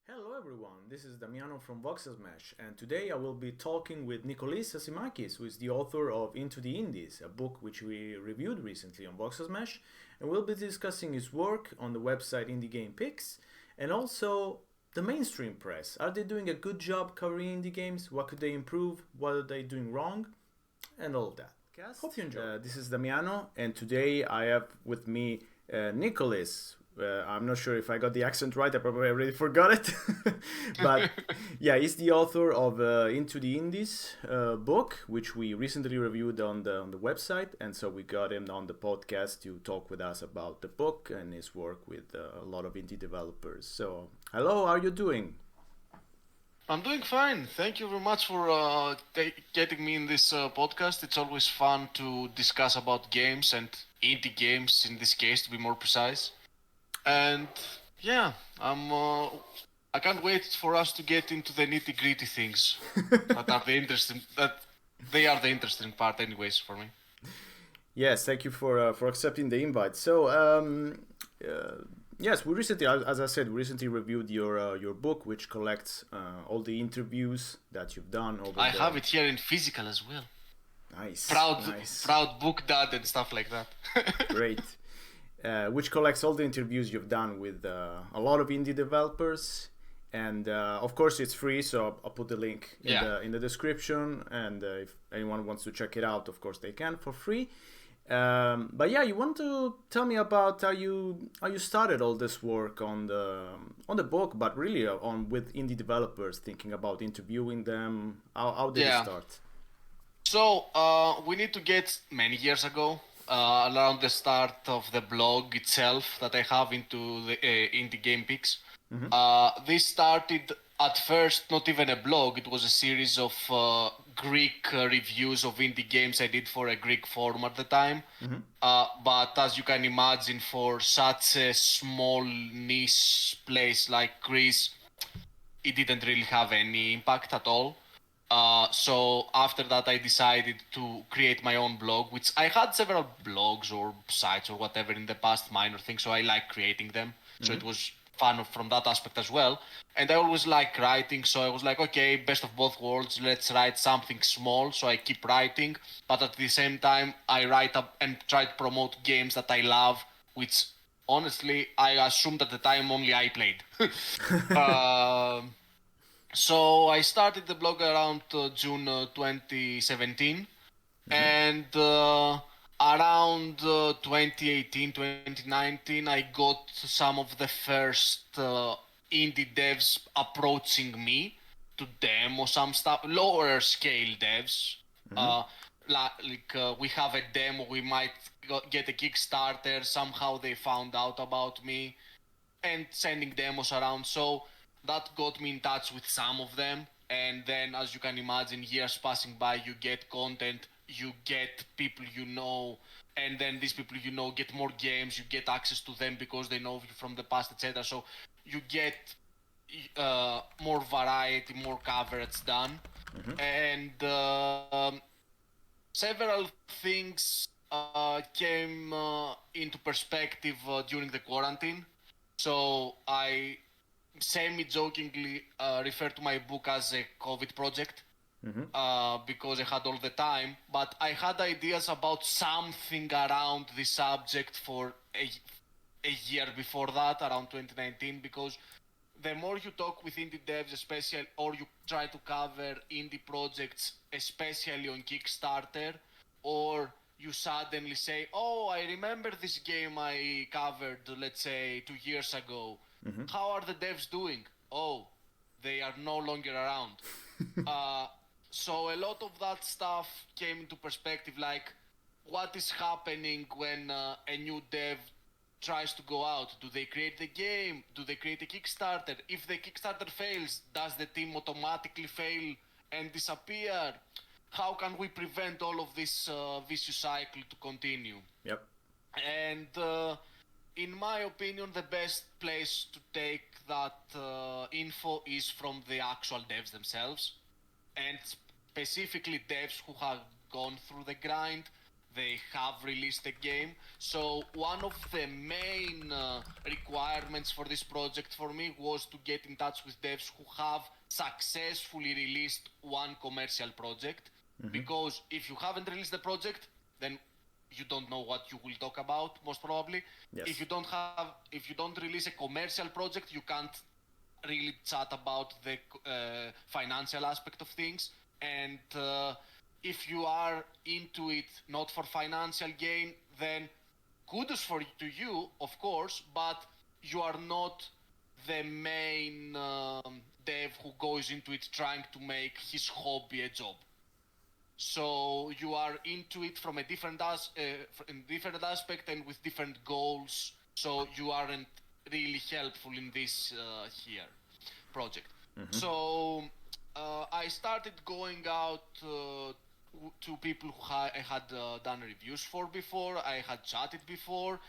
Hello everyone, this is Damiano from Voxel Smash, and today I will be talking with Nikolis Asimakis, who is the author of Into the Indies, a book which we reviewed recently on Voxel Smash, and we'll be discussing his work on the website Indie Game Picks, and also the mainstream press. Are they doing a good job covering indie games? What could they improve? What are they doing wrong? And all of that. Hope you enjoy. This is Damiano, and today I have with me Nikolis. I'm not sure if I got the accent right. I probably already forgot it. But yeah, he's the author of Into the Indies book, which we recently reviewed on the website. And so we got him on the podcast to talk with us about the book and his work with a lot of indie developers. So, hello, how are you doing? I'm doing fine. Thank you very much for getting me in this podcast. It's always fun to discuss about games and indie games in this case, to be more precise. And yeah, I can't wait for us to get into the nitty gritty things that are the interesting. That they are the interesting part, anyways, for me. Yes, thank you for accepting the invite. So, yes, we recently, as I said, we recently reviewed your book, which collects all the interviews that you've done over I the. have it here in physical as well. Nice, Proud, nice, proud book dad and stuff like that. great. Which collects all the interviews you've done with a lot of indie developers, and of course it's free. So I'll put the link in Yeah. the description, and if anyone wants to check it out, of course they can for free. But yeah, you want to tell me about how you started all this work on the book, but really on with indie developers, thinking about interviewing them. How did it Yeah. start? So, we need to get many years ago, around the start of the blog itself that I have into the indie game picks. This started at first not even a blog; it was a series of Greek reviews of indie games I did for a Greek forum at the time. But as you can imagine, for such a small niche place like Greece, it didn't really have any impact at all. So after that, I decided to create my own blog, which I had several blogs or sites or whatever in the past, minor things. So I like creating them. So it was fun from that aspect as well. And I always like writing. So I was like, okay, best of both worlds. Let's write something small. So I keep writing, but at the same time, I write up and try to promote games that I love, which honestly I assumed at the time only I played. um so I started the blog around June 2017, and around 2018, 2019, I got some of the first indie devs approaching me to demo some stuff, lower scale devs. Uh, we have a demo, we might get a Kickstarter. Somehow they found out about me and sending demos around. So that got me in touch with some of them. And then, as you can imagine, years passing by, you get content, you get people you know, and then these people you know get more games, you get access to them because they know you from the past, etc. So you get more variety, more coverage done. And several things came into perspective during the quarantine. So I semi-jokingly refer to my book as a COVID project because I had all the time. But I had ideas about something around the subject for a year before that, around 2019, because the more you talk with indie devs, especially, or you try to cover indie projects, especially on Kickstarter, or you suddenly say, "Oh, I remember this game I covered, let's say, 2 years ago. How are the devs doing? Oh, they are no longer around." uh, so a lot of that stuff came into perspective, like what is happening when a new dev tries to go out. Do they create the game? Do they create a Kickstarter? If the Kickstarter fails, does the team automatically fail and disappear? How can we prevent all of this vicious cycle to continue? Yep. And in my opinion, the best place to take that info is from the actual devs themselves, and specifically devs who have gone through the grind, they have released a game. So one of the main requirements for this project for me was to get in touch with devs who have successfully released one commercial project. Because if you haven't released the project, then you don't know what you will talk about, most probably. Yes. If you don't release a commercial project, you can't really chat about the financial aspect of things. And if you are into it not for financial gain, then kudos to you, of course, but you are not the main dev who goes into it trying to make his hobby a job. So you are into it from a different aspect and with different goals. So you aren't really helpful in this here project. So I started going out to people who I had done reviews for before. I had chatted before.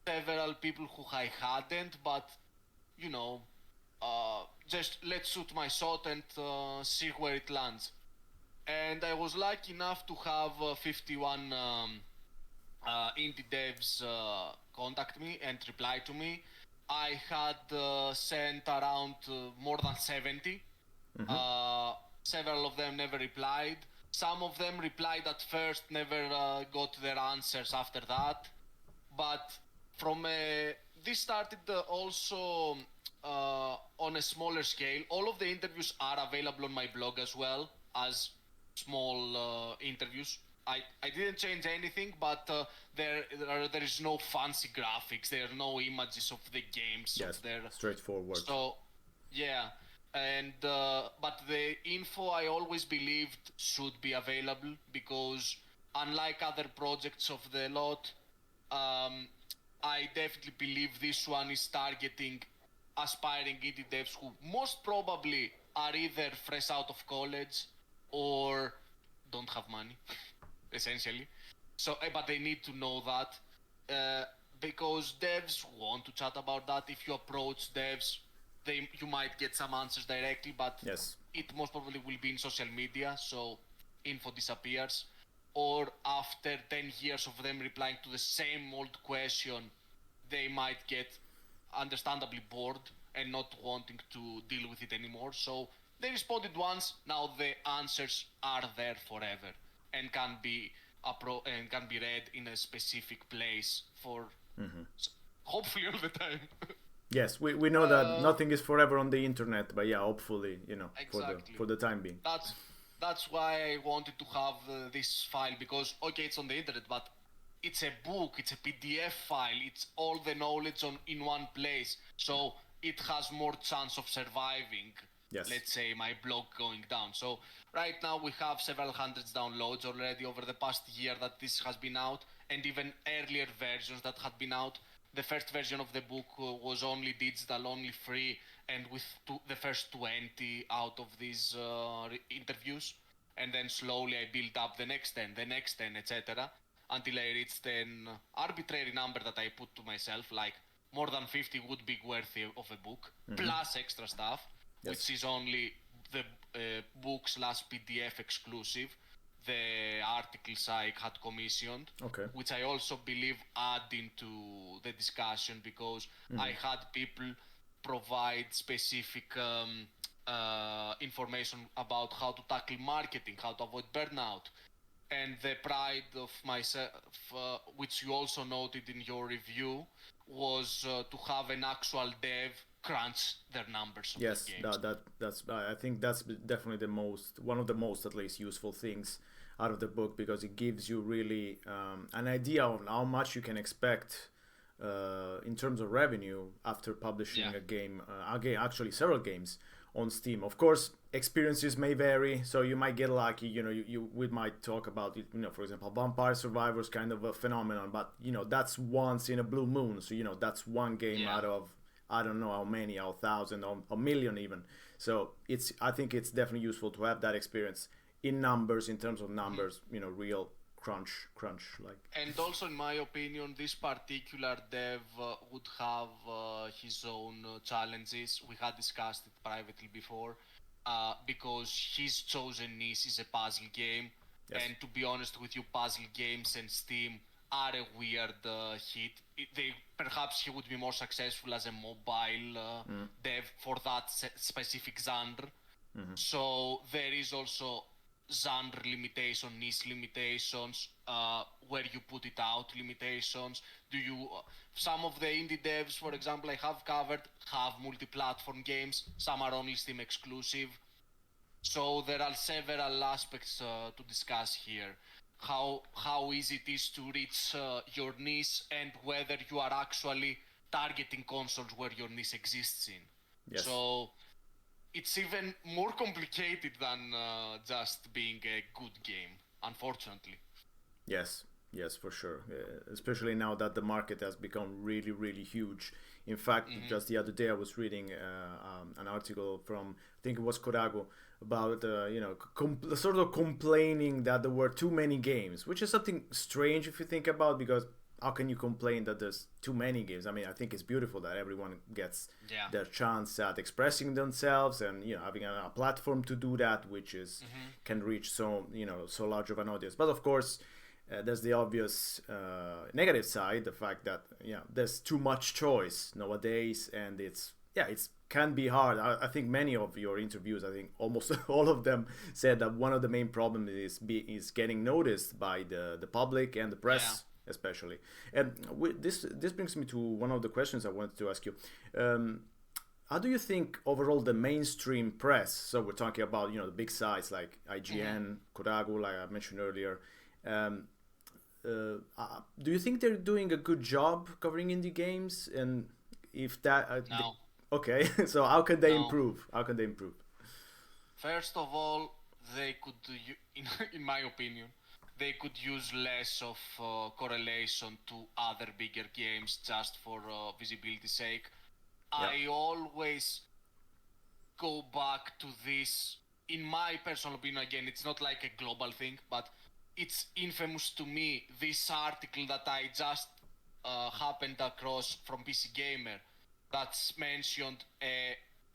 Several people who I hadn't, but you know, just let's shoot my shot and see where it lands. And I was lucky enough to have 51 indie devs contact me and reply to me. I had sent around more than 70. Several of them never replied. Some of them replied at first, never got their answers after that. But this started also on a smaller scale. All of the interviews are available on my blog as well as small interviews. I didn't change anything, but there is no fancy graphics. There are no images of the games. Yes, straightforward. So, yeah, and but the info I always believed should be available because unlike other projects of the lot, I definitely believe this one is targeting aspiring indie devs who most probably are either fresh out of college or don't have money, essentially. So, but they need to know that because devs want to chat about that. If you approach devs, you might get some answers directly, but yes, it most probably will be in social media, so info disappears. Or after 10 years of them replying to the same old question, they might get understandably bored and not wanting to deal with it anymore. So they responded once, now the answers are there forever and can be read in a specific place for hopefully all the time. Yes, we know that nothing is forever on the internet, but yeah, hopefully, exactly. for the time being. That's why I wanted to have this file because okay, it's on the internet, but it's a book, it's a PDF file, it's all the knowledge in one place, so it has more chance of surviving. Yes. Let's say my blog going down. So right now we have several hundreds downloads already over the past year that this has been out, and even earlier versions that had been out. The first version of the book was only digital, only free, and with the first 20 out of these interviews. And then slowly I built up the next 10, etc. Until I reached an arbitrary number that I put to myself, like more than 50 would be worthy of a book, plus extra stuff, which is only the book/PDF exclusive. The articles I had commissioned, which I also believe add into the discussion because I had people provide specific information about how to tackle marketing, how to avoid burnout, and the pride of myself, which you also noted in your review, was to have an actual dev crunch their numbers. Yes, that's I think that's definitely one of the most at least useful things out of the book, because it gives you really an idea of how much you can expect in terms of revenue after publishing a game, actually several games on Steam. Of course, experiences may vary, so you might get lucky. We might talk about it. For example, Vampire Survivors kind of a phenomenon, but that's once in a blue moon. So that's one game out of I don't know how many, 1,000 or a million even. So I think it's definitely useful to have that experience in numbers, in terms of numbers, real crunch like. And also, in my opinion, this particular dev would have his own challenges. We had discussed it privately before, because his chosen niche is a puzzle game, Yes. And to be honest with you, puzzle games and Steam are a weird hit. Perhaps he would be more successful as a mobile dev for that specific genre. So there is also genre limitation, niche limitations, where you put it out limitations. Some of the indie devs, for example, I have covered, have multi-platform games. Some are only Steam exclusive. So there are several aspects to discuss here. How easy it is to reach your niche and whether you are actually targeting consoles where your niche exists in. Yes. So it's even more complicated than just being a good game, unfortunately. Yes, yes, for sure. Especially now that the market has become really, really huge. In fact, just the other day I was reading an article from, I think it was Kodago, about sort of complaining that there were too many games, which is something strange if you think about, because how can you complain that there's too many games? I mean, I think it's beautiful that everyone gets their chance at expressing themselves and having a platform to do that, which is can reach so large of an audience. But of course, there's the obvious negative side, the fact that there's too much choice nowadays, and it's can be hard. I think many of your interviews, I think almost all of them, said that one of the main problems is getting noticed by the public and the press, especially. And this brings me to one of the questions I wanted to ask you. How do you think overall the mainstream press, so we're talking about the big sites like IGN, Kodagu, like I mentioned earlier, do you think they're doing a good job covering indie games? And if that No. Okay, so how can they No. improve? How can they improve? First of all, they could, in my opinion, they could use less of correlation to other bigger games just for visibility's sake. I always go back to this, in my personal opinion, again, it's not like a global thing, but it's infamous to me, this article that I just happened across from PC Gamer that's mentioned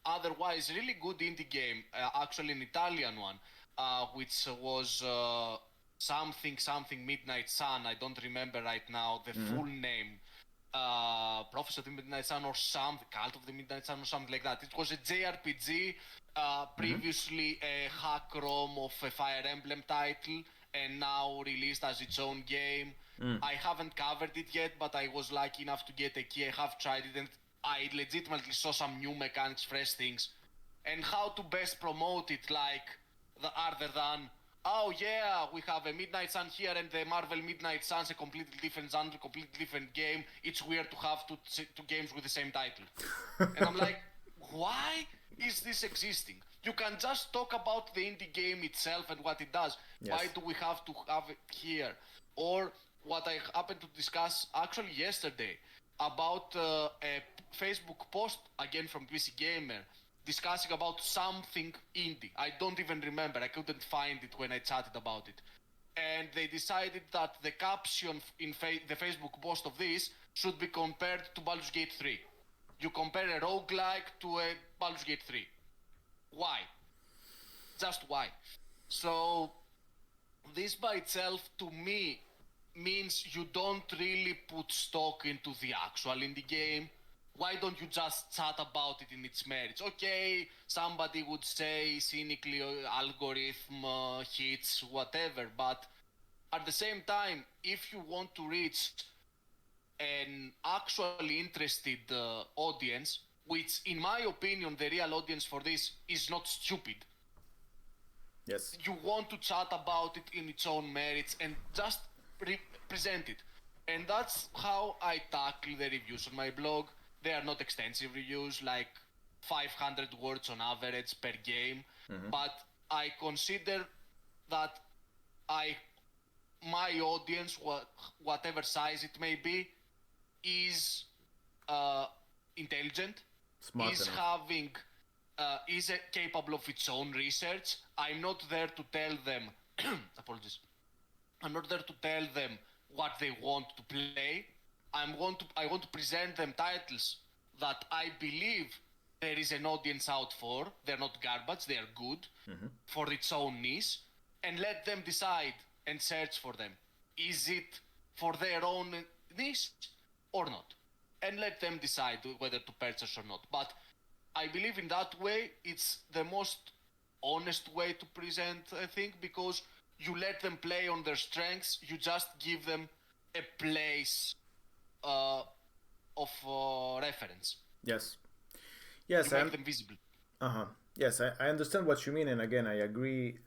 otherwise really good indie game, actually an Italian one, which was something Midnight Sun. I don't remember right now the full name. Prophecy of the Midnight Sun or something, Cult of the Midnight Sun or something like that. It was a JRPG, previously a hack ROM of a Fire Emblem title, and now released as its own game. I haven't covered it yet, but I was lucky enough to get a key. I have tried it, and I legitimately saw some new mechanics, fresh things, and how to best promote it, like other than, oh yeah, we have a Midnight Sun here and the Marvel Midnight Sun's a completely different genre, completely different game. It's weird to have two games with the same title. And I'm like, why is this existing? You can just talk about the indie game itself and what it does. Yes. Why do we have to have it here? Or what I happened to discuss actually yesterday about a Facebook post, again from PC Gamer, discussing about something indie. I don't even remember. I couldn't find it when I chatted about it. And they decided that the caption in the Facebook post of this should be compared to Baldur's Gate 3. You compare a roguelike to a Baldur's Gate 3. Why? Just why? So this by itself, to me, means you don't really put stock into the actual indie game. Why don't you just chat about it in its merits? Okay, somebody would say cynically algorithm hits, whatever, but at the same time, if you want to reach an actually interested audience, which in my opinion, the real audience for this is not stupid. Yes. You want to chat about it in its own merits and just present it. And that's how I tackle the reviews on my blog. They are not extensive reviews, like 500 words on average per game, but I consider that my audience, whatever size it may be, is intelligent, smart is enough. is capable of its own research. I'm not there to tell them, apologies, I'm not there to tell them what they want to play. I want to present them titles that I believe there is an audience out for. They're not garbage, they are good for its own niche. and let them decide and search for them. Is it for their own niche or not? And let them decide whether to purchase or not. But I believe in that way, it's the most honest way to present a thing, because you let them play on their strengths. You just give them a place of reference. Yes. You Yes, make them visible. uh-huh. Yes, I understand what you mean, and again, I agree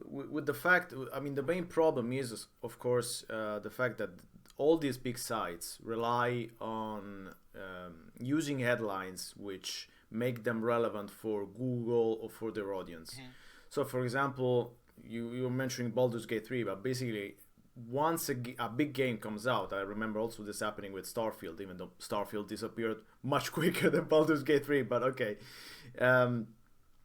with the fact. I mean, the main problem is, of course, the fact that all these big sites rely on using headlines which make them relevant for Google or for their audience. So, for example, you were mentioning Baldur's Gate 3, but basically, once a big game comes out, I remember also this happening with Starfield, even though Starfield disappeared much quicker than Baldur's Gate 3, but okay.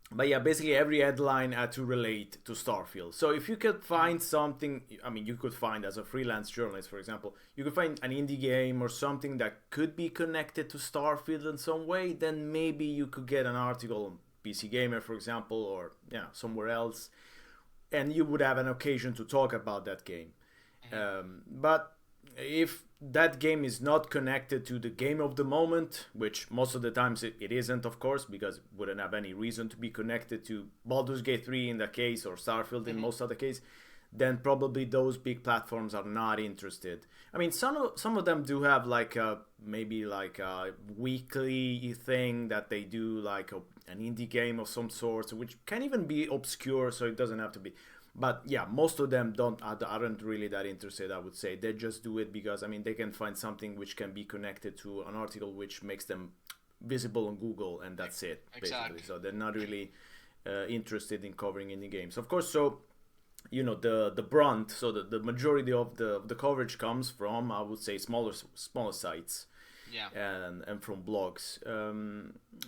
But yeah, basically every headline had to relate to Starfield. So if you could find something, I mean, you could find as a freelance journalist, for example, you could find an indie game or something that could be connected to Starfield in some way, then maybe you could get an article on PC Gamer, for example, or somewhere else, and you would have an occasion to talk about that game. But if that game is not connected to the game of the moment, which most of the times it isn't, of course, because it wouldn't have any reason to be connected to Baldur's Gate 3 in that case, or Starfield in most of the case, then probably those big platforms are not interested. I mean, some of them do have maybe a weekly thing that they do, like an indie game of some sort, which can even be obscure, so it doesn't have to be. But yeah, most of them aren't really that interested, I would say. They just do it because, I mean, they can find something which can be connected to an article which makes them visible on Google, and that's it, basically. Exactly. So they're not really interested in covering indie games. Of course, so, the brunt, so the majority of the coverage comes from, I would say, smaller sites. Yeah. And from blogs.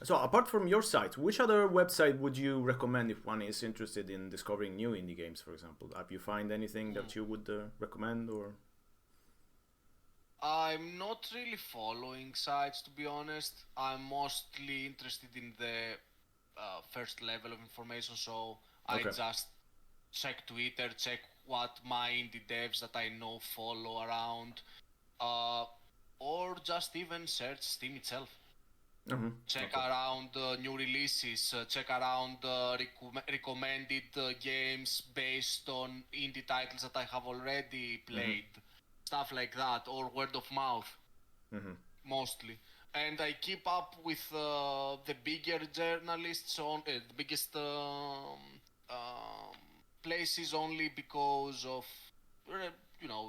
So apart from your site, which other website would you recommend if one is interested in discovering new indie games, for example? Have you find anything that you would recommend, or? I'm not really following sites, to be honest. I'm mostly interested in the first level of information, so I Okay. just check Twitter, check what my indie devs that I know follow around, or just even search Steam itself. Check Okay. around new releases, check around recommended games based on indie titles that I have already played, stuff like that, or word of mouth, mostly. And I keep up with the bigger journalists on the biggest places, only because of,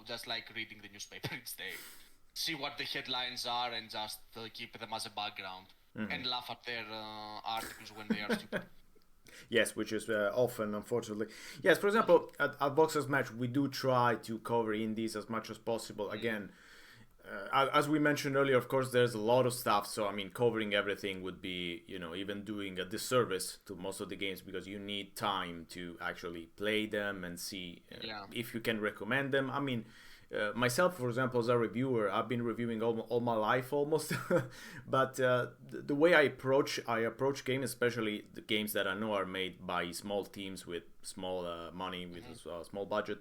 just like reading the newspaper instead. See what the headlines are and just keep them as a background and laugh at their articles when they are stupid. Yes, which is often, unfortunately. Yes, for example, at Voxel Smash, we do try to cover indies as much as possible. Again, as we mentioned earlier, of course, there's a lot of stuff. So, I mean, covering everything would be, even doing a disservice to most of the games, because you need time to actually play them and see if you can recommend them. I mean, myself, for example, as a reviewer, I've been reviewing all my life almost. But the way I approach games, especially the games that I know are made by small teams with small money, with a small budget,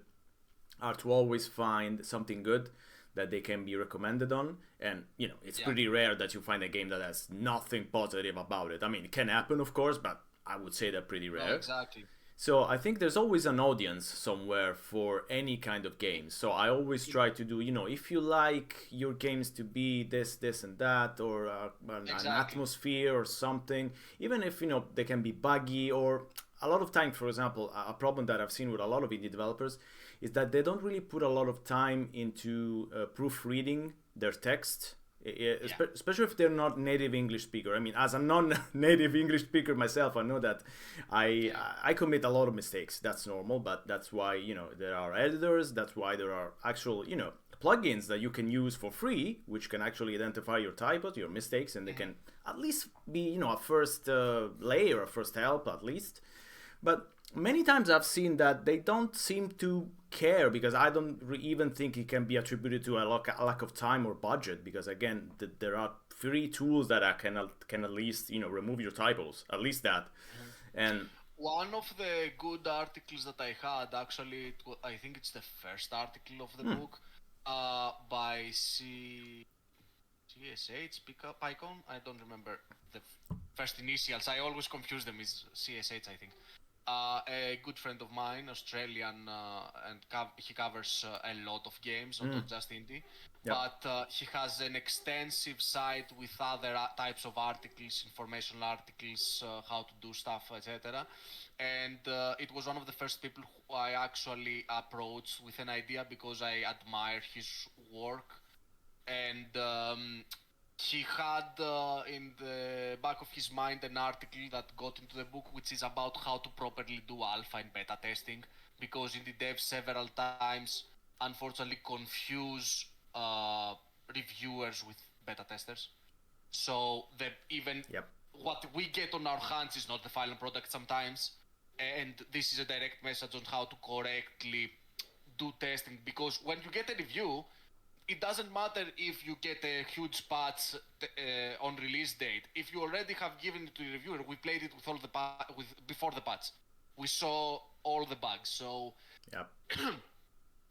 are to always find something good that they can be recommended on. And it's pretty rare that you find a game that has nothing positive about it. I mean, it can happen, of course, but I would say they're pretty rare. No, exactly. So I think there's always an audience somewhere for any kind of game. So I always try to do, if you like your games to be this, and that, or an atmosphere or something, even if, they can be buggy, or a lot of times, for example, a problem that I've seen with a lot of indie developers is that they don't really put a lot of time into proofreading their text. Especially if they're not native English speaker. I mean, as a non-native English speaker myself, I know that I commit a lot of mistakes. That's normal, but that's why there are editors. That's why there are actual plugins that you can use for free, which can actually identify your typos, your mistakes, and they can at least be a first layer, a first help at least. But many times I've seen that they don't seem to care, because I don't even think it can be attributed to a lack of time or budget, because again, there are free tools that can at least remove your typos, at least that. And One of the good articles that I had, actually, I think it's the first article of the book, by CSH, Pycon. I don't remember the first initials. I always confuse them. Is CSH, I think. A good friend of mine, Australian, and he covers a lot of games, not just indie. Yep. But he has an extensive site with other types of articles, informational articles, how to do stuff, etc. And it was one of the first people who I actually approached with an idea because I admire his work. And he had in the back of his mind an article that got into the book, which is about how to properly do alpha and beta testing, because indie devs several times unfortunately confuse reviewers with beta testers. So what we get on our hands is not the final product sometimes, and this is a direct message on how to correctly do testing, because when you get a review, it doesn't matter if you get a huge patch on release date. If you already have given it to the reviewer, we played it with all the before the patch. We saw all the bugs, so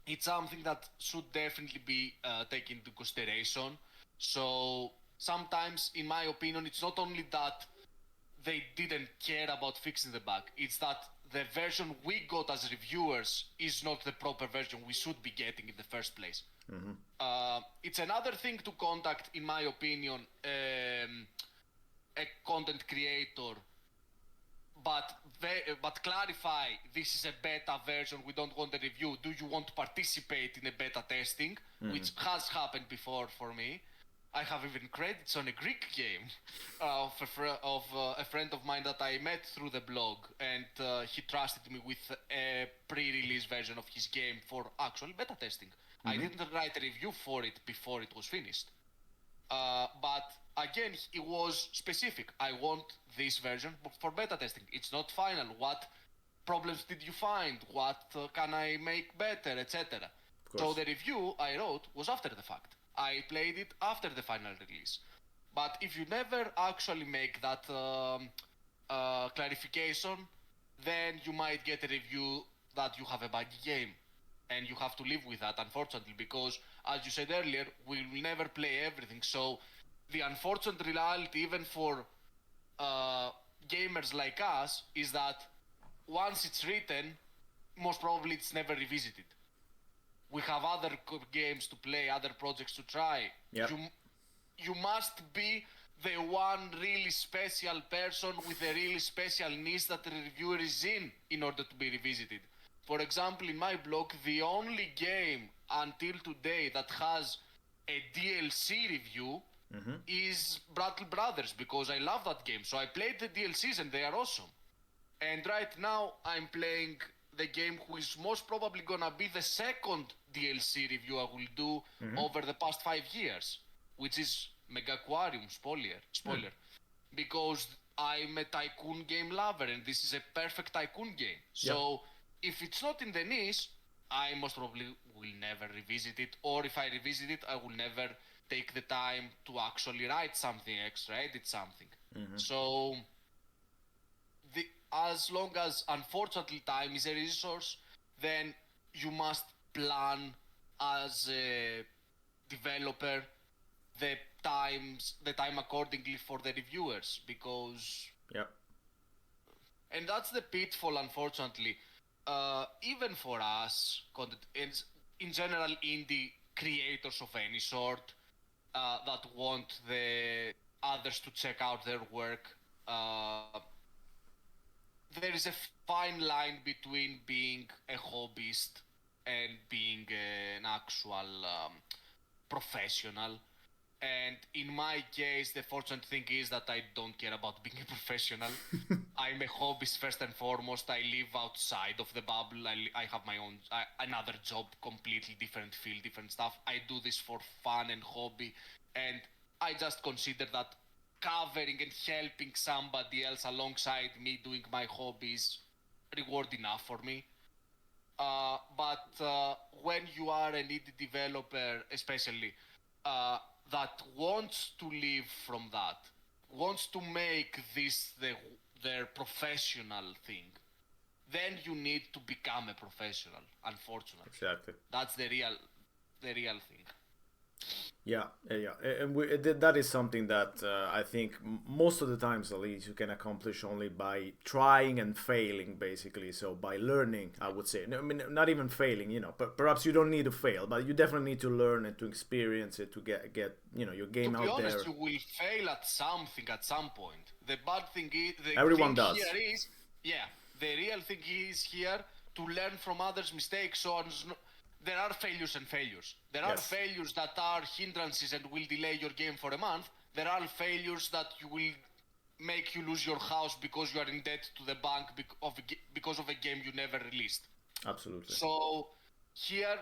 it's something that should definitely be taken into consideration. So sometimes, in my opinion, it's not only that they didn't care about fixing the bug, it's that the version we got as reviewers is not the proper version we should be getting in the first place. It's another thing to contact, in my opinion, a content creator, but clarify, this is a beta version, we don't want a review. Do you want to participate in a beta testing? Which has happened before for me. I have even credits on a Greek game of a friend of mine that I met through the blog, and he trusted me with a pre-release version of his game for actual beta testing. I didn't write a review for it before it was finished. But again, it was specific. I want this version for beta testing. It's not final. What problems did you find? What can I make better, etc. So the review I wrote was after the fact. I played it after the final release. But if you never actually make that clarification, then you might get a review that you have a buggy game. And you have to live with that, unfortunately, because, as you said earlier, we will never play everything. So the unfortunate reality, even for gamers like us, is that once it's written, most probably it's never revisited. We have other games to play, other projects to try. Yep. You must be the one really special person with a really special niche that the reviewer is in order to be revisited. For example, in my blog, the only game until today that has a DLC review is Battle Brothers, because I love that game. So I played the DLCs and they are awesome. And right now I'm playing the game who is most probably gonna be the second DLC review I will do over the past 5 years, which is Megaquarium, spoiler. Because I'm a tycoon game lover and this is a perfect tycoon game. So if it's not in the niche, I most probably will never revisit it, or if I revisit it, I will never take the time to actually write something extra, edit something. So as long as, unfortunately, time is a resource, then you must plan as a developer the time accordingly for the reviewers, because and that's the pitfall, unfortunately. Even for us, in general, indie creators of any sort that want the others to check out their work, there is a fine line between being a hobbyist and being an actual professional. And in my case, the fortunate thing is that I don't care about being a professional. I'm a hobbyist first and foremost. I live outside of the bubble. I have my own, another job, completely different field, different stuff. I do this for fun and hobby. And I just consider that covering and helping somebody else alongside me doing my hobbies reward enough for me. But when you are an indie developer, especially, that wants to live from that, wants to make this their professional thing, then you need to become a professional. Unfortunately, Exactly. that's the real thing. Yeah, and that is something that I think most of the times, at least, you can accomplish only by trying and failing, basically. So by learning, I would say. I mean, not even failing, but perhaps you don't need to fail, but you definitely need to learn and to experience it to get your game out there. To be honest, you will fail at something at some point. The bad thing is, everyone does. Here is, the real thing is here to learn from others' mistakes. So there are failures and failures. There are failures that are hindrances and will delay your game for a month. There are failures that will make you lose your house because you are in debt to the bank because of a game you never released. Absolutely. So here,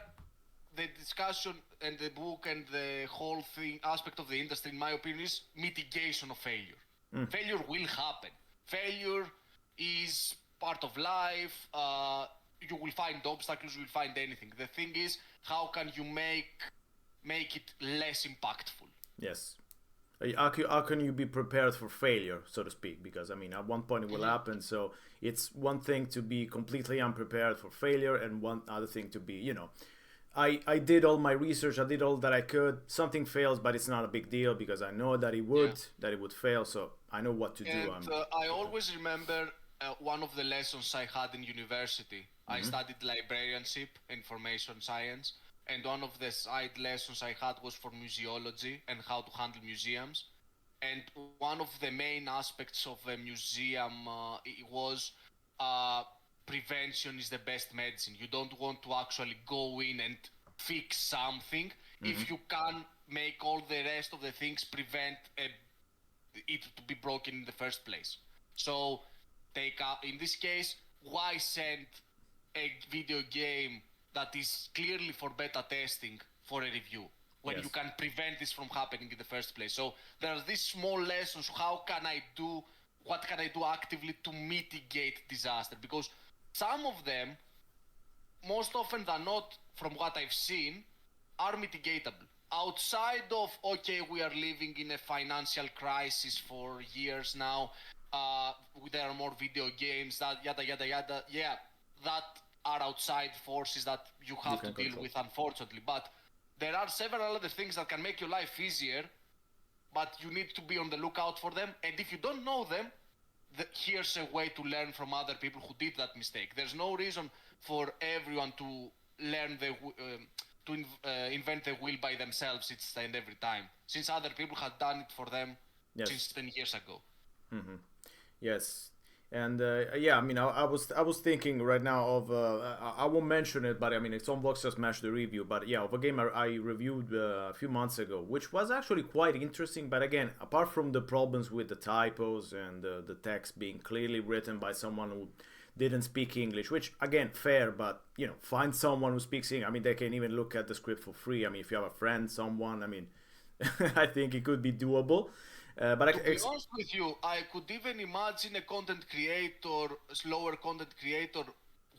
the discussion and the book and the whole thing aspect of the industry, in my opinion, is mitigation of failure. Failure will happen. Failure is part of life. You will find obstacles, you will find anything. The thing is, how can you make it less impactful? Yes. How can you be prepared for failure, so to speak? Because, I mean, at one point it will happen. So it's one thing to be completely unprepared for failure and one other thing to be, I did all my research. I did all that I could. Something fails, but it's not a big deal because I know that it would fail. So I know what to do. And I always remember one of the lessons I had in university. I studied librarianship, information science, and one of the side lessons I had was for museology and how to handle museums. And one of the main aspects of a museum was prevention is the best medicine. You don't want to actually go in and fix something if you can make all the rest of the things prevent it to be broken in the first place. So in this case, why send a video game that is clearly for beta testing for a review when you can prevent this from happening in the first place? So there are these small lessons. What can I do actively to mitigate disaster? Because some of them, most often than not, from what I've seen, are mitigatable. Outside of, we are living in a financial crisis for years now, there are more video games, that yada yada yada. Yeah, that are outside forces that you have to deal with, unfortunately. But there are several other things that can make your life easier, but you need to be on the lookout for them. And if you don't know them, here's a way to learn from other people who did that mistake. There's no reason for everyone to learn invent the wheel by themselves each and every time, since other people had done it for them since 10 years ago. Yes. And I mean, I was thinking right now of I won't mention it, but I mean it's on Voxel Smash the review. But of a game I reviewed a few months ago, which was actually quite interesting. But again, apart from the problems with the typos and the text being clearly written by someone who didn't speak English, which again fair, but find someone who speaks English. I mean, they can even look at the script for free. I mean, if you have a friend, someone, I mean, I think it could be doable. But to be honest with you, I could even imagine a slower content creator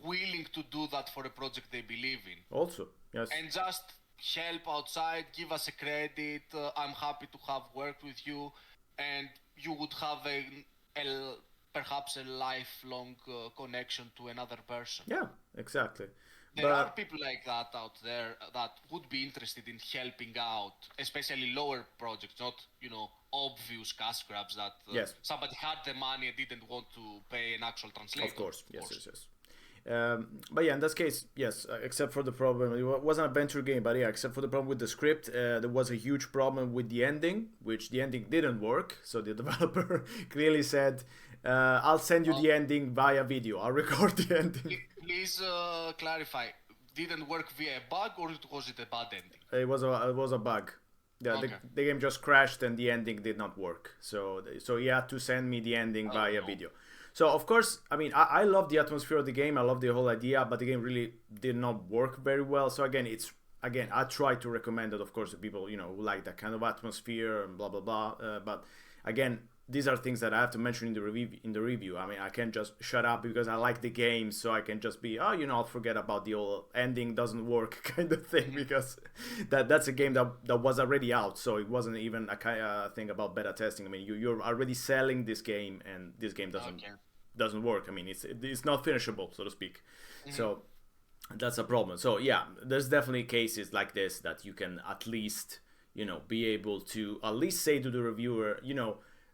willing to do that for a project they believe in. Also, yes. And just help outside, give us a credit, I'm happy to have worked with you, and you would have perhaps a lifelong connection to another person. Yeah, exactly. There are people like that out there that would be interested in helping out, especially lower projects, not, obvious cash grabs that somebody had the money and didn't want to pay an actual translator. Of course, yes. But in this case, yes, except for the problem, it wasn't a venture game, but except for the problem with the script, there was a huge problem with the ending, which the ending didn't work. So the developer clearly said, I'll send you the ending via video. I'll record the ending. Please clarify. Didn't work via a bug, or was it a bad ending? It was a bug. Yeah, the game just crashed and the ending did not work. So he had to send me the ending via video. So of course, I mean, I love the atmosphere of the game. I love the whole idea, but the game really did not work very well. So again, I try to recommend it, of course, to people who like that kind of atmosphere and blah blah blah. But again, these are things that I have to mention in the review. I mean, I can't just shut up because I like the game, so I can just be, I'll forget about the old ending doesn't work kind of thing, because that's a game that was already out, so it wasn't even a thing about beta testing. I mean, you're already selling this game, and this game doesn't work. I mean, it's not finishable, so to speak. So that's a problem. So yeah, there's definitely cases like this that you can at least, be able to at least say to the reviewer,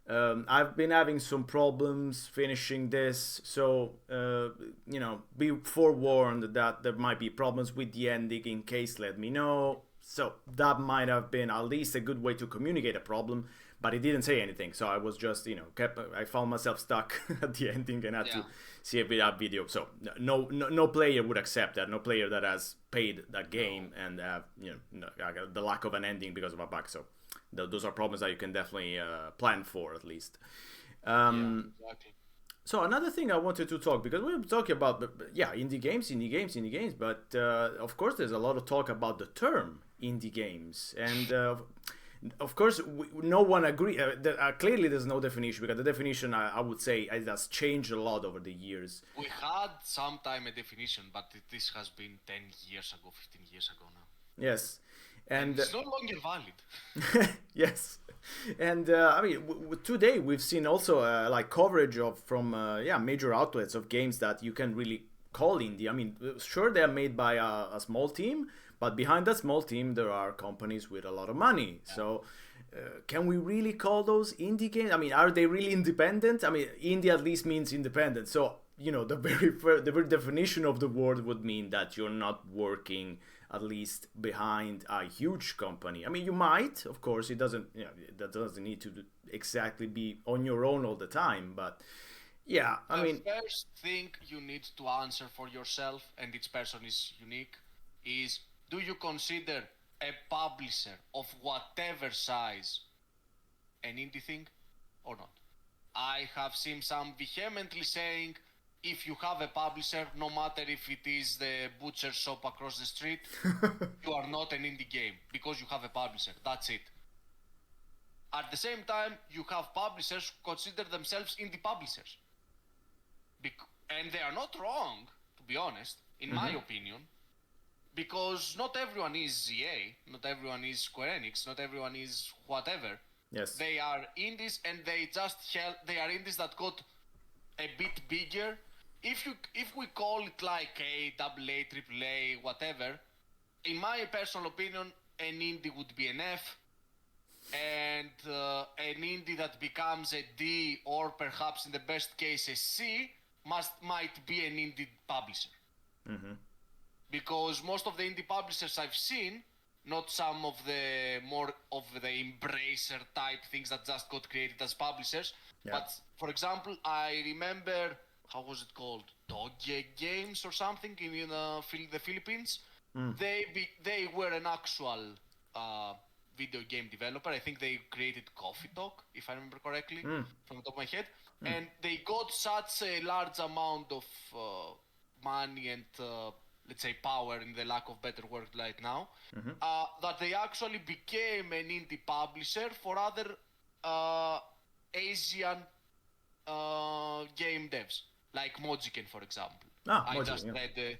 I've been having some problems finishing this, so be forewarned that there might be problems with the ending. In case, let me know. So that might have been at least a good way to communicate a problem, but it didn't say anything. So I was just, I found myself stuck at the ending and had to see a video. So no player would accept that. No player that has paid that game and have, the lack of an ending because of a bug. So those are problems that you can definitely plan for, at least. Exactly. So another thing I wanted to talk, because we were talking about, indie games, but of course there's a lot of talk about the term indie games, and of course no one agree. Clearly there's no definition, because the definition, I would say, it has changed a lot over the years. We had sometime a definition, but this has been 10 years ago, 15 years ago now. Yes. And it's no longer valid. Yes, and I mean, today we've seen also like coverage from major outlets of games that you can really call indie. I mean, sure, they're made by a small team, but behind that small team there are companies with a lot of money. Yeah. So can we really call those indie games? I mean, are they really independent? I mean, indie at least means independent. So the very definition of the word would mean that you're not working at least behind a huge company. I mean, you might, of course, it doesn't, that doesn't need to exactly be on your own all the time, but yeah, I mean. The first thing you need to answer for yourself, and each person is unique, is, do you consider a publisher of whatever size an indie thing or not? I have seen some vehemently saying, if you have a publisher, no matter if it is the butcher shop across the street, you are not an indie game because you have a publisher. That's it. At the same time, you have publishers who consider themselves indie publishers. And they are not wrong, to be honest, in my opinion, because not everyone is EA, not everyone is Square Enix, not everyone is whatever. Yes. They are indies, and they they are indies that got a bit bigger. If we call it like a AA, AAA, whatever, in my personal opinion, an indie would be an F, and an indie that becomes a D, or perhaps in the best case a C, might be an indie publisher. Because most of the indie publishers I've seen, not some of the more of the Embracer type things that just got created as publishers, but for example, I remember, how was it called? Doge Games or something in the Philippines. They were an actual video game developer. I think they created Coffee Talk, if I remember correctly, from the top of my head. And they got such a large amount of money and, let's say, power, in the lack of better word right now, that they actually became an indie publisher for other Asian game devs, like Mojiken, for example. I Mojiken, just read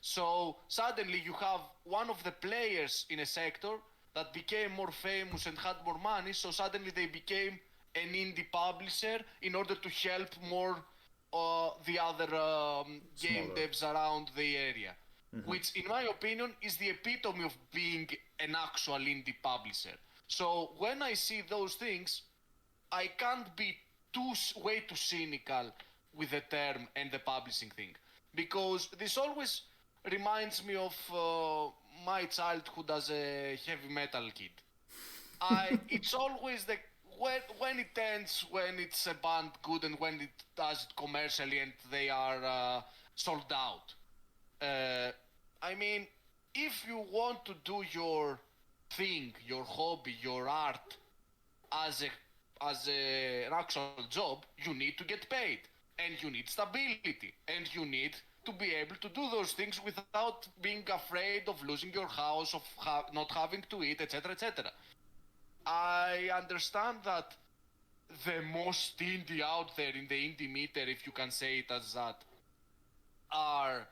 So suddenly you have one of the players in a sector that became more famous and had more money, so suddenly they became an indie publisher in order to help more the other game devs around the area. Which, in my opinion, is the epitome of being an actual indie publisher. So when I see those things, I can't be way too cynical with the term and the publishing thing, because this always reminds me of my childhood as a heavy metal kid. It's always when it ends, when it's a band good, and when it does it commercially and they are sold out. I mean, if you want to do your thing, your hobby, your art as an actual job, you need to get paid, and you need stability, and you need to be able to do those things without being afraid of losing your house, of not having to eat, etc., etc. I understand that the most indie out there in the indie meter, if you can say it as that, are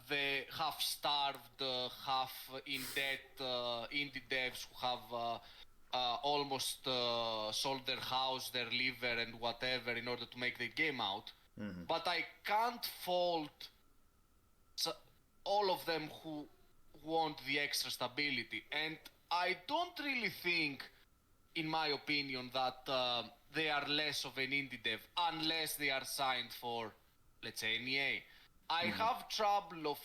the half-starved, half-in-debt indie devs who have almost sold their house, their liver, and whatever in order to make the game out. Mm-hmm. But I can't fault all of them who want the extra stability. And I don't really think, in my opinion, that they are less of an indie dev unless they are signed for, let's say, an EA. I have trouble of...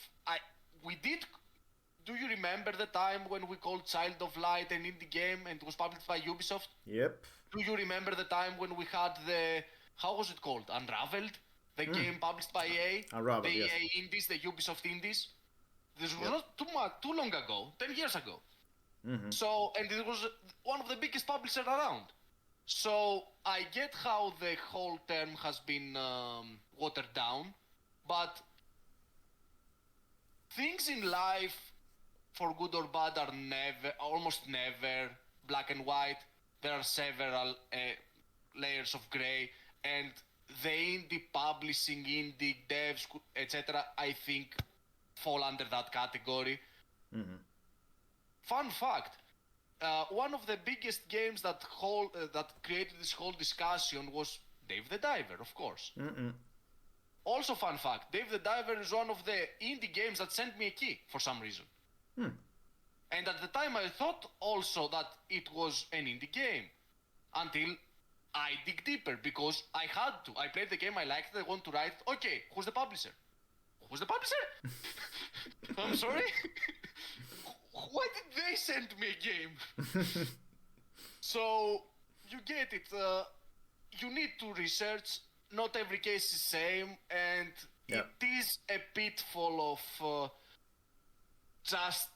Do you remember the time when we called Child of Light an indie game and it was published by Ubisoft? Yep. Do you remember the time when we had the... How was it called? Unraveled? The game published by EA? Unraveled, the yes. EA Indies, the Ubisoft Indies? This was not too long ago, 10 years ago. Mm-hmm. So, and it was one of the biggest publishers around. So, I get how the whole term has been watered down, but things in life, for good or bad, are almost never black and white. There are several layers of gray, and the indie publishing, indie devs, etc., I think fall under that category. Mm-hmm. Fun fact, one of the biggest games that created this whole discussion was Dave the Diver, of course. Mm-mm. Also fun fact, Dave the Diver is one of the indie games that sent me a key for some reason. And at the time I thought also that it was an indie game, until I dig deeper, because I had to. I played the game, I liked it, I want to write, okay, who's the publisher? Who's the publisher? I'm sorry? Why did they send me a game? So, you get it. You need to research. Not every case is same, and it is a pitfall of just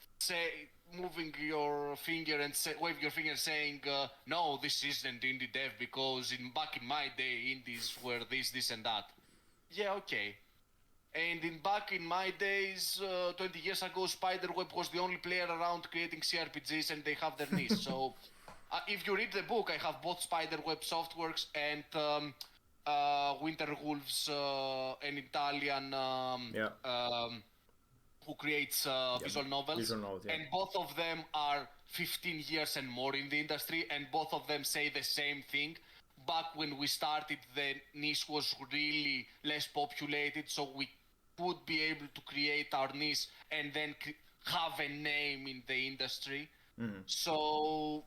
moving your finger and wave your finger saying, no, this isn't indie dev because back in my day, indies were this, and that. Yeah, okay. And back in my days, 20 years ago, Spiderweb was the only player around creating CRPGs, and they have their niche. So, if you read the book, I have both Spiderweb Softworks and Winterwolves, an Italian who creates visual novels. And both of them are 15 years and more in the industry, and both of them say the same thing. Back when we started, the niche was really less populated, so we would be able to create our niche and then have a name in the industry. Mm-hmm. So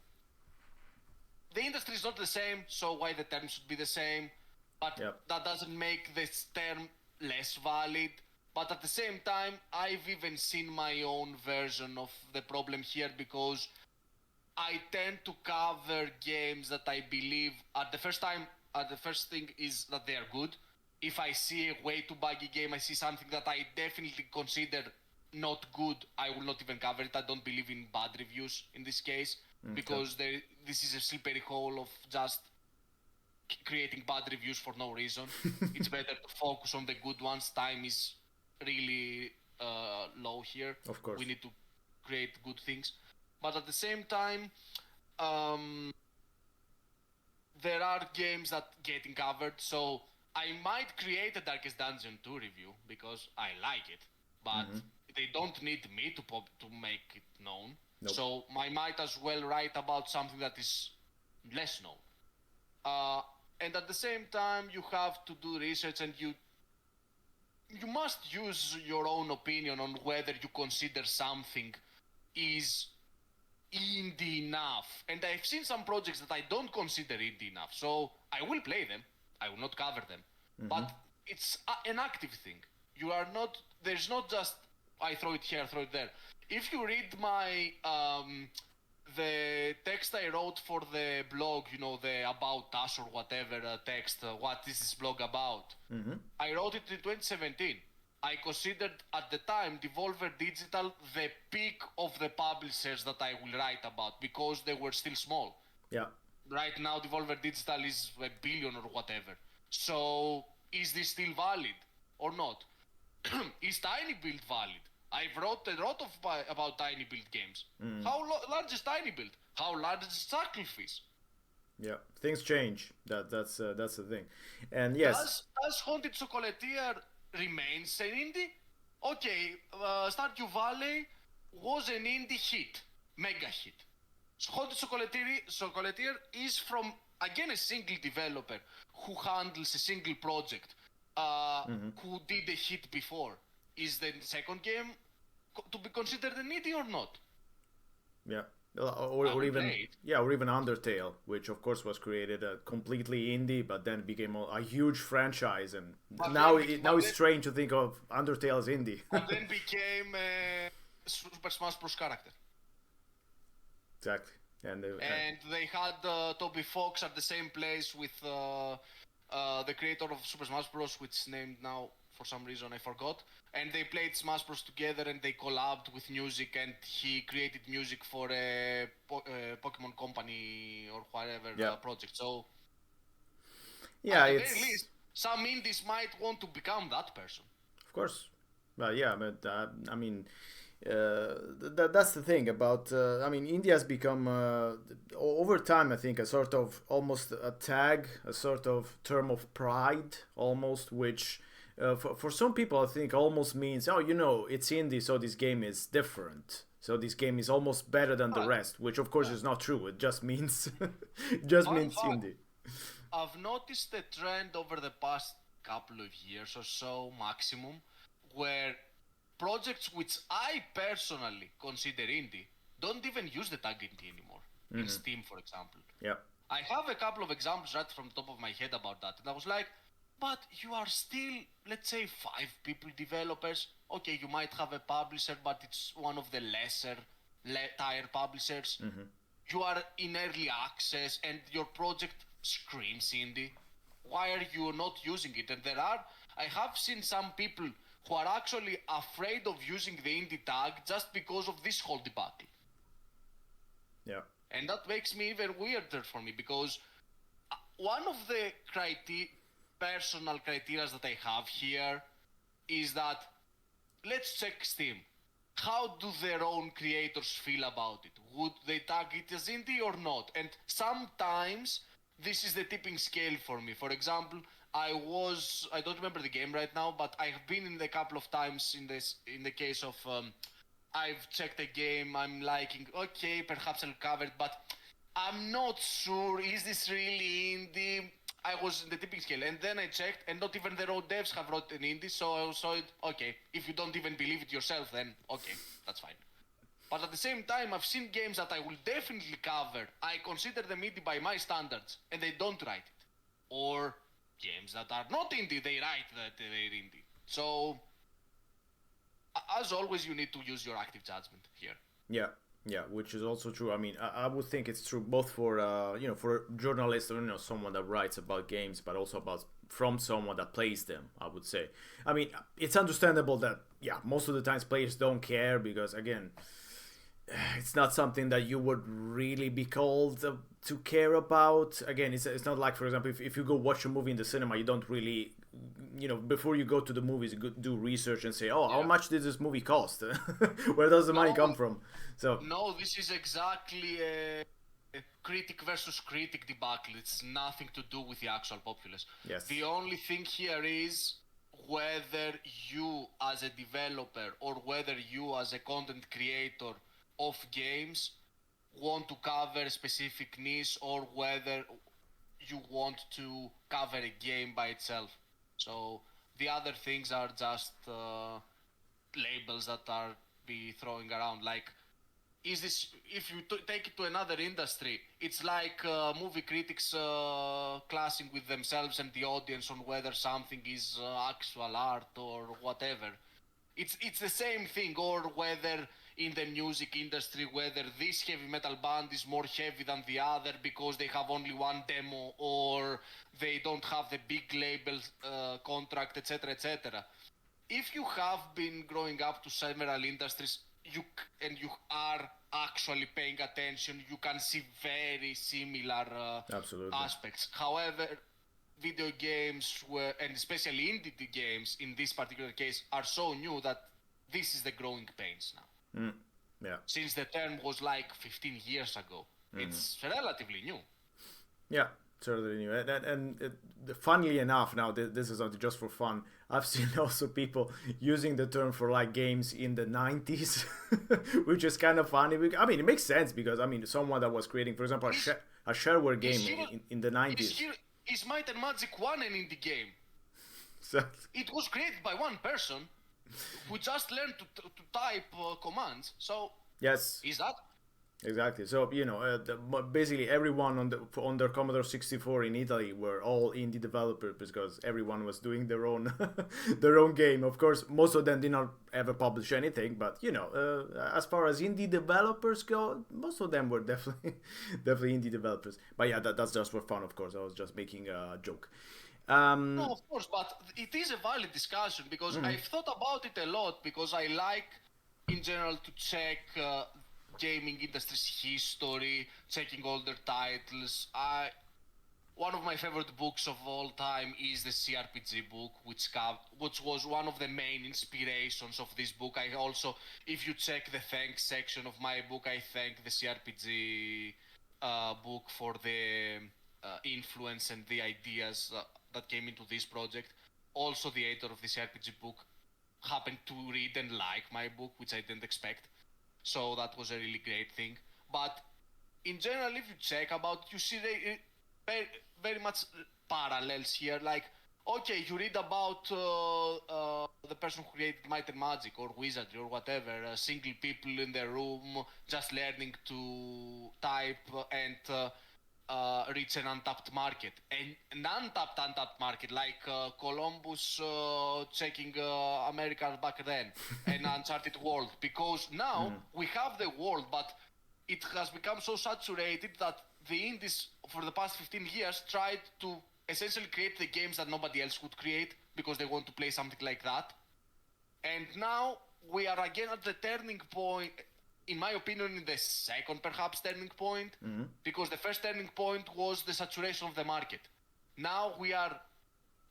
the industry is not the same, so why the term should be the same? But that doesn't make this term less valid. But at the same time, I've even seen my own version of the problem here, because I tend to cover games that I believe the first thing is that they are good. If I see a way too buggy game, I see something that I definitely consider not good, I will not even cover it. I don't believe in bad reviews in this case, because this is a slippery hole of just creating bad reviews for no reason. It's better to focus on the good ones. Time is really low here. Of course. We need to create good things. But at the same time, there are games that getting covered, so I might create a Darkest Dungeon 2 review because I like it, but they don't need me to make it known. Nope. So I might as well write about something that is less known. And at the same time, you have to do research, and you must use your own opinion on whether you consider something is indie enough. And I've seen some projects that I don't consider indie enough, so I will play them. I will not cover them. But it's an active thing. You are not, there's not just, I throw it here, throw it there. If you read my, the text I wrote for the blog, you know, the About Us or whatever text, what is this blog about? I wrote it in 2017. I considered at the time Devolver Digital the peak of the publishers that I will write about, because they were still small. Yeah. Right now, Devolver Digital is $1 billion or whatever. So, is this still valid or not? Is Tiny Build valid? I've wrote a lot about Tiny Build games. How large is Tiny Build? How large is Sacrifice? Yeah, things change. That's the thing, and yes, Does Haunted Chocolatier remains an indie? Okay, Stardew Valley was an indie hit, mega hit. Haunted Chocolatier is from, again, a single developer who handles a single project, who did a hit before. Is the second game to be considered an indie or not? yeah, I or will even play it. or even Undertale, which of course was created completely indie, but then became a huge franchise, and But now then, now it's strange to think of Undertale as indie. but then became a Super Smash Bros. Character. Exactly, and And they had Toby Fox at the same place with the creator of Super Smash Bros., which is named now for some reason I forgot. And they played Smash Bros. Together, and they collabed with music, and he created music for a Pokemon company or whatever project. So yeah, at the very it's least, some indies might want to become that person. of course, but yeah, but I mean. That's the thing about I mean India's become over time I think a sort of almost a tag, a sort of term of pride almost, which for some people I think almost means, oh, you know, it's indie, so this game is different, so this game is almost better than the But rest, which of course is not true. It just means it just fun means fact, indie. I've noticed a trend over the past couple of years or so, maximum, where projects which I personally consider indie don't even use the tag indie anymore. In Steam, for example. Yeah, I have a couple of examples right from the top of my head about that. And I was like, but you are still, let's say, 5 people developers. Okay, you might have a publisher, but it's one of the lesser tier publishers. You are in early access and your project screams indie. Why are you not using it? And I have seen some people who are actually afraid of using the indie tag just because of this whole debacle. yeah, And that makes me even weirder for me, because one of the personal criteria that I have here is that, let's check Steam. How do their own creators feel about it? Would they tag it as indie or not? And sometimes this is the tipping scale for me. For example, I don't remember the game right now, but I have been in a couple of times in the case of I've checked a game I'm liking, okay, perhaps I'll cover it, but I'm not sure, is this really indie? I was in the tipping scale, and then I checked, and not even their own devs have wrote an indie, so I saw it, okay, if you don't even believe it yourself, then okay, that's fine. But at the same time, I've seen games that I will definitely cover, I consider them indie by my standards, and they don't write it. Or games that are not indie, they write that they're indie. So, as always, you need to use your active judgment here. yeah. Yeah, which is also true. I mean, I would think it's true both for for a journalist or someone that writes about games, but also about from someone that plays them. I would say. I mean, it's understandable that most of the times players don't care because again, it's not something that you would really be called to care about. Again, it's not like, for example, if you go watch a movie in the cinema, you don't really, before you go to the movies, you do research and say, oh, how much did this movie cost? Where does the money come from? So no, this is exactly a critic versus critic debacle. It's nothing to do with the actual populace. Yes. The only thing here is whether you as a developer or whether you as a content creator of games want to cover a specific niche or whether you want to cover a game by itself. So the other things are just labels that are be throwing around, like, is this, if you take it to another industry, it's like movie critics clashing with themselves and the audience on whether something is actual art or whatever. It's the same thing. Or whether in the music industry, whether this heavy metal band is more heavy than the other because they have only one demo or they don't have the big label contract, etc., etc. If you have been growing up to several industries, you are actually paying attention, you can see very similar absolutely aspects. However, video games and especially indie games in this particular case, are so new that this is the growing pains now. Yeah. Since the term was like 15 years ago, it's relatively new. Yeah, certainly. Funnily enough, now this is not just for fun. I've seen also people using the term for like games in the 90s, which is kind of funny. I mean, it makes sense because I mean, someone that was creating, for example, Is a shareware is game here in the is 90s. here is Might and Magic 1 an indie game? So, It was created by one person who just learned to type commands. So yes, is that? exactly. So basically everyone on their Commodore 64 in Italy were all indie developers because everyone was doing their own their own game. Of course, most of them did not ever publish anything, but as far as indie developers go, most of them were definitely definitely indie developers. But yeah, that's just for fun. Of course, I was just making a joke. No, of course, but it is a valid discussion because I've thought about it a lot because I like, in general, to check gaming industry's history, checking older titles. One of my favorite books of all time is the CRPG book, which was one of the main inspirations of this book. I also, if you check the thanks section of my book, I thank the CRPG book for the influence and the ideas that came into this project. Also, the editor of this RPG book happened to read and like my book, which I didn't expect. So that was a really great thing. But in general, if you check about, you see very, very much parallels here. Like, okay, you read about the person who created Might and Magic or Wizardry or whatever, single people in their room just learning to type and reach an untapped market. An untapped market, like Columbus checking America back then, an uncharted world. Because now we have the world, but it has become so saturated that the indies for the past 15 years tried to essentially create the games that nobody else would create because they want to play something like that. And now we are again at the turning point, in my opinion, in the second perhaps turning point, because the first turning point was the saturation of the market. Now we are,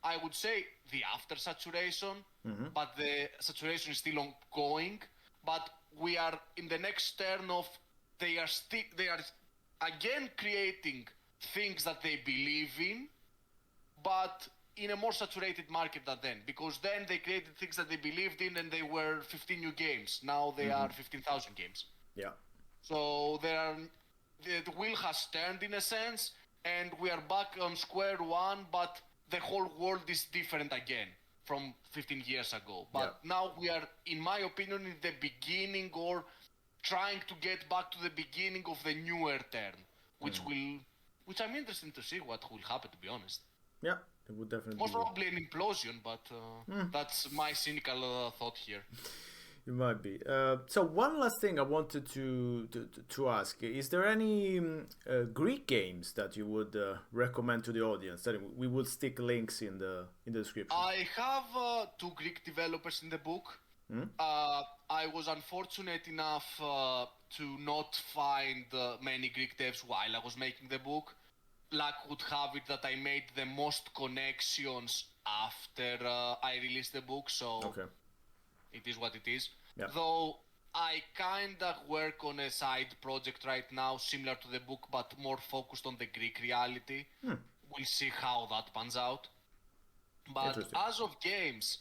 I would say, the after saturation, but the saturation is still ongoing. But we are in the next turn of they are again creating things that they believe in, but in a more saturated market than then, because then they created things that they believed in and they were 15 new games. Now they are 15,000 games. Yeah. So the wheel has turned in a sense, and we are back on square one, but the whole world is different again from 15 years ago. But now we are, in my opinion, in the beginning or trying to get back to the beginning of the newer turn, which I'm interested to see what will happen, to be honest. Yeah, it would definitely Most probably an implosion, but that's my cynical thought here. It might be. So one last thing I wanted to ask: is there any Greek games that you would recommend to the audience? That we will stick links in the description. I have 2 Greek developers in the book. I was unfortunate enough to not find many Greek devs while I was making the book. Luck would have it that I made the most connections after I released the book, so it is what it is. Yeah. Though I kinda work on a side project right now, similar to the book, but more focused on the Greek reality. We'll see how that pans out. But as of games,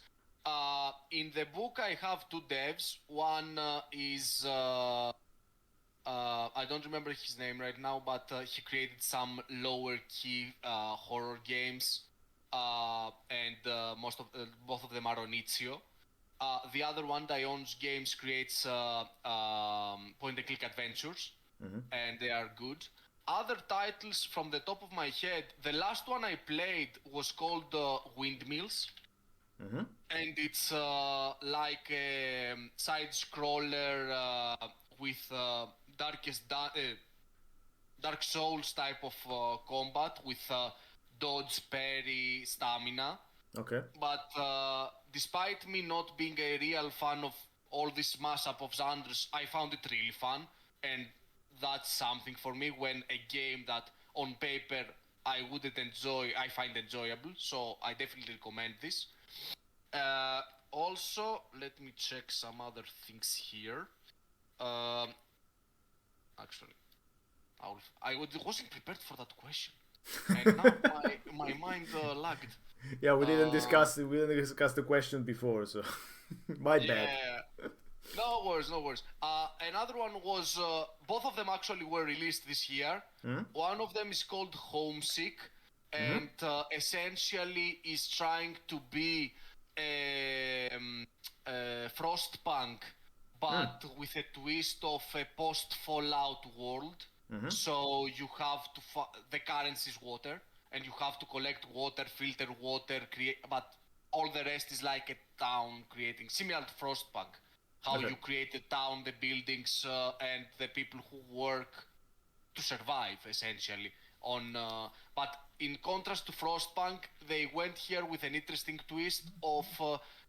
in the book I have 2 devs. One is I don't remember his name right now, but he created some lower key horror games, and both of them are on Itch.io. The other one, Dion's Games, creates point-and-click adventures, and they are good. Other titles from the top of my head, the last one I played was called Windmills, and it's like a side-scroller with Dark Souls type of combat with dodge, parry, stamina. Okay. But despite me not being a real fan of all this mashup of genres, I found it really fun, and that's something for me when a game that on paper I wouldn't enjoy, I find enjoyable, so I definitely recommend this. Also, let me check some other things here. Actually, wasn't prepared for that question. And now my mind lagged. Yeah, Uh, we didn't discuss the question before, so my bad. yeah, no worries, no worries. Another one was both of them actually were released this year. Mm-hmm. One of them is called Homesick, Mm-hmm. and essentially is trying to be Frostpunk, but with a twist of a post-Fallout world. Mm-hmm. So you have to the currency is water, and you have to collect water, filter water, create. But all the rest is like a town creating, similar to Frostpunk. How Okay. you create the town, the buildings, and the people who work to survive, essentially. But in contrast to Frostpunk, they went here with an interesting twist of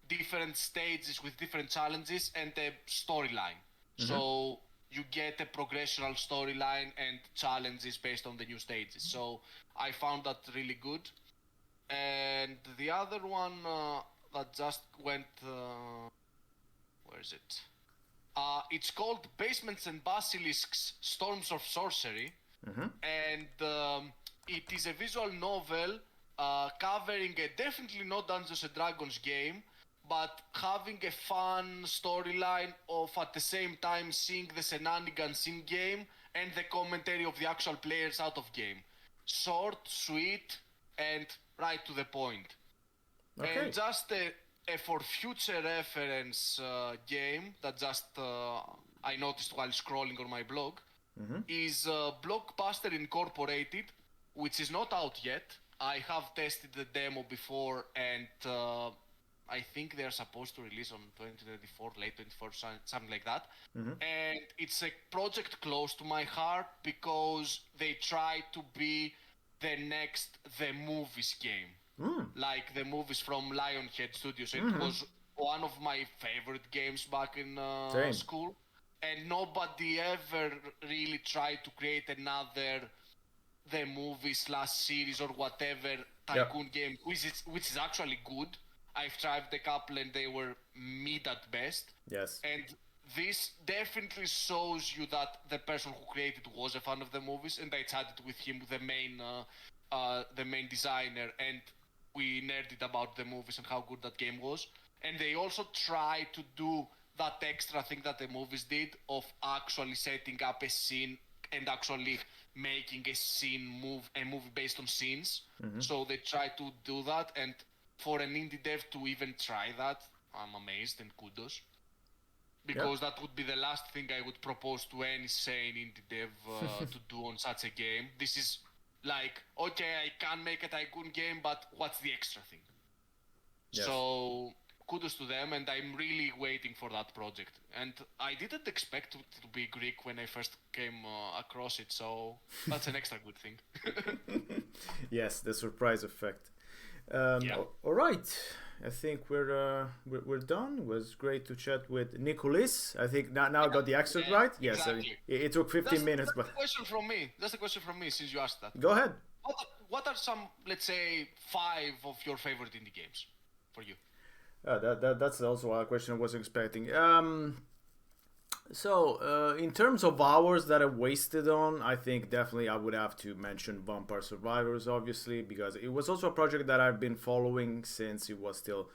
different stages with different challenges and a storyline. Mm-hmm. So you get a progressional storyline and challenges based on the new stages. So I found that really good. And the other one that just went, where is it? It's called Basements and Basilisks: Storms of Sorcery, Mm-hmm. and it is a visual novel covering a definitely not Dungeons and Dragons game, but having a fun storyline of at the same time seeing the shenanigans in game and the commentary of the actual players out of game. Short, sweet, and right to the point. And Okay. just a for future reference game that just I noticed while scrolling on my blog Mm-hmm. is Blockbuster Incorporated, which is not out yet. I have tested the demo before, and I think they're supposed to release on 2024, late 24, something like that. Mm-hmm. And it's a project close to my heart because they try to be the next The Movies game. Like the movies from Lionhead Studios. It Mm-hmm. was one of my favorite games back in Same. school. And nobody ever really tried to create another the movie slash series or whatever Yep. tycoon game, which is actually good. I've tried a couple and they were mid at best. Yes. And this definitely shows you that the person who created was a fan of the movies, and I chatted with him, the main designer, and we nerded about the movies and how good that game was. And they also try to do that extra thing that the movies did of actually setting up a scene and actually making a movie based on scenes. Mm-hmm. So they try to do that, and for an indie dev to even try that, I'm amazed and kudos. Yep. Because that would be the last thing I would propose to any sane indie dev to do on such a game. This is like, okay, I can make a tycoon game, but what's the extra thing? Yes. So kudos to them, and I'm really waiting for that project. And I didn't expect it to be Greek when I first came across it, so that's an extra good thing. Yes, the surprise effect. Yeah. All right. I think we're done. It was great to chat with Nikolis. I think now I got the accent Yeah, right. Yes, exactly. it took 15 minutes, but That's a question from me. That's a question from me since you asked that. go ahead. What are some, let's say, 5 of your favorite indie games for you? That's also a question I was expecting. So, in terms of hours that I wasted on, I think definitely I would have to mention Vampire Survivors, obviously, because it was also a project that I've been following since it was still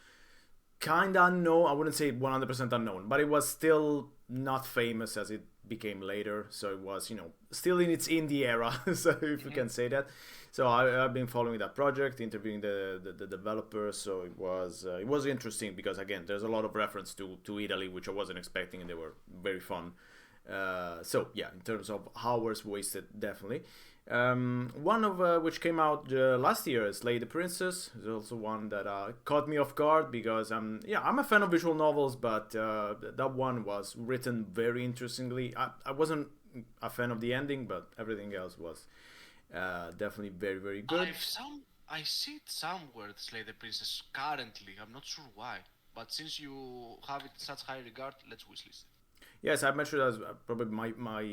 kind of unknown. I wouldn't say 100% unknown, but it was still not famous as it became later. So it was, still in its indie era, so if you can say that. So I've been following that project, interviewing the developers. So it was interesting because again, there's a lot of reference to Italy, which I wasn't expecting, and they were very fun. So yeah, in terms of hours wasted, definitely. One of which came out last year is Slay the Princess. Is also one that caught me off guard because I'm a fan of visual novels, but that one was written very interestingly. I wasn't a fan of the ending, but everything else was definitely very, very good. I see it somewhere, Slay the Princess, currently. I'm not sure why. But since you have it in such high regard, let's wishlist it. Yes, I mentioned it as probably my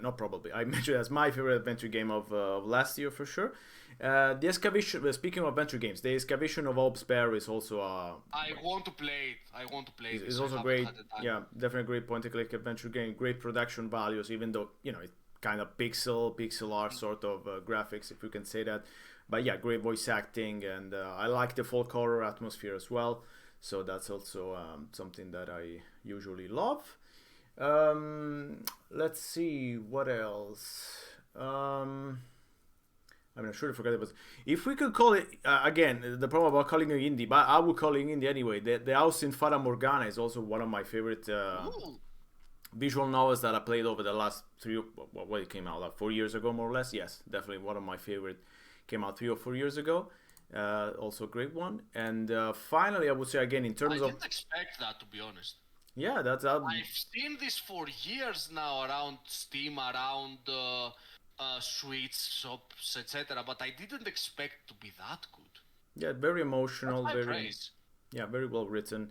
not probably I mentioned it as my favorite adventure game of last year for sure. The excavation. Speaking of adventure games, the excavation of Alps Bear is also I want to play it. I want to play is this. also I haven't great. had the time. Yeah, definitely a great point and click adventure game. Great production values, even though it kind of pixel art sort of graphics, if you can say that. But yeah, great voice acting, and I like the folk horror atmosphere as well. So that's also something that I usually love. Let's see what else. I mean, I should have forgot it. But if we could call it again, the problem about calling it indie, but I would call it indie anyway. The House in Fata Morgana is also one of my favorite visual novels that I played over the last what it came out like 4 years ago, more or less. Yes, definitely one of my favorite. Came out 3 or 4 years ago. Also a great one. And finally, I would say again in terms I of didn't expect that, to be honest. Yeah, that's I've seen this for years now around Steam, around Switch shops, etc. But I didn't expect to be that good. yeah, very emotional, That's my very praise. yeah, very well written.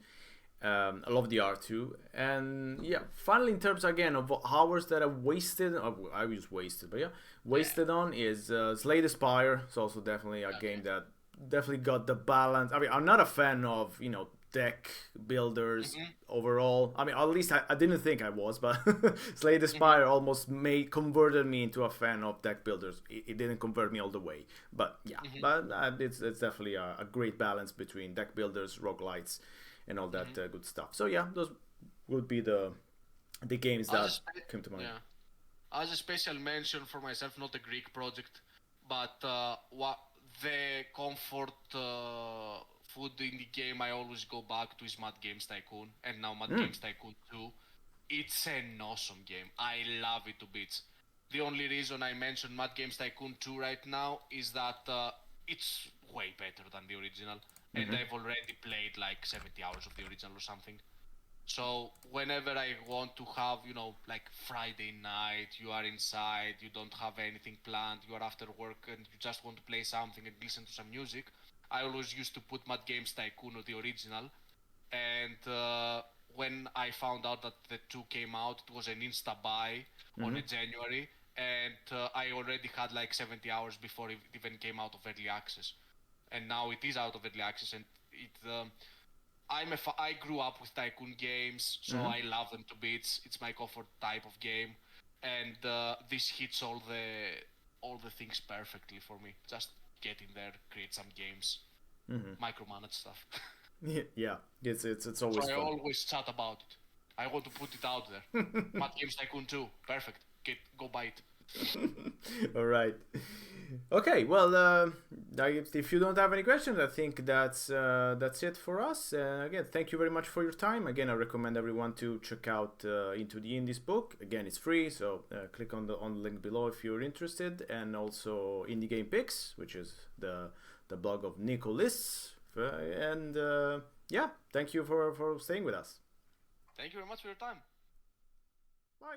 I love the art too, and yeah. Finally, in terms again of hours that I wasted, I was wasted, but yeah, wasted on is Slay the Spire. It's also definitely a game that definitely got the balance. I mean, I'm not a fan of deck builders overall. I mean, at least I didn't think I was, but Slay the Spire almost converted me into a fan of deck builders. It didn't convert me all the way, but yeah, but it's definitely a great balance between deck builders, roguelites, and all that good stuff. So yeah, those would be the games that came to mind. Yeah. As a special mention for myself, not a Greek project, but what the comfort food indie game I always go back to is Mad Games Tycoon, and now Mad Games Tycoon 2. It's an awesome game. I love it to bits. The only reason I mention Mad Games Tycoon 2 right now is that it's way better than the original, and I've already played like 70 hours of the original or something. So whenever I want to have, like Friday night, you are inside, you don't have anything planned, you are after work and you just want to play something and listen to some music, I always used to put Mad Games Tycoon or the original. And when I found out that the 2 came out, it was an insta buy on a January, and I already had like 70 hours before it even came out of early access. And now it is out of early access, and it I grew up with tycoon games, so I love them to bits. It's my comfort type of game, and this hits all the things perfectly for me. Just get in there, create some games, micromanage stuff. Yeah, it's So always I fun. always chat about it. I want to put it out there. Mad Games Tycoon 2, perfect. Go buy it. All right. Okay. Well, if you don't have any questions, I think that's it for us. Again, thank you very much for your time. Again, I recommend everyone to check out Into the Indies book. Again, it's free, so click on the link below if you're interested, and also Indie Game Picks, which is the blog of Nikolis. And yeah, thank you for staying with us. Thank you very much for your time. Bye.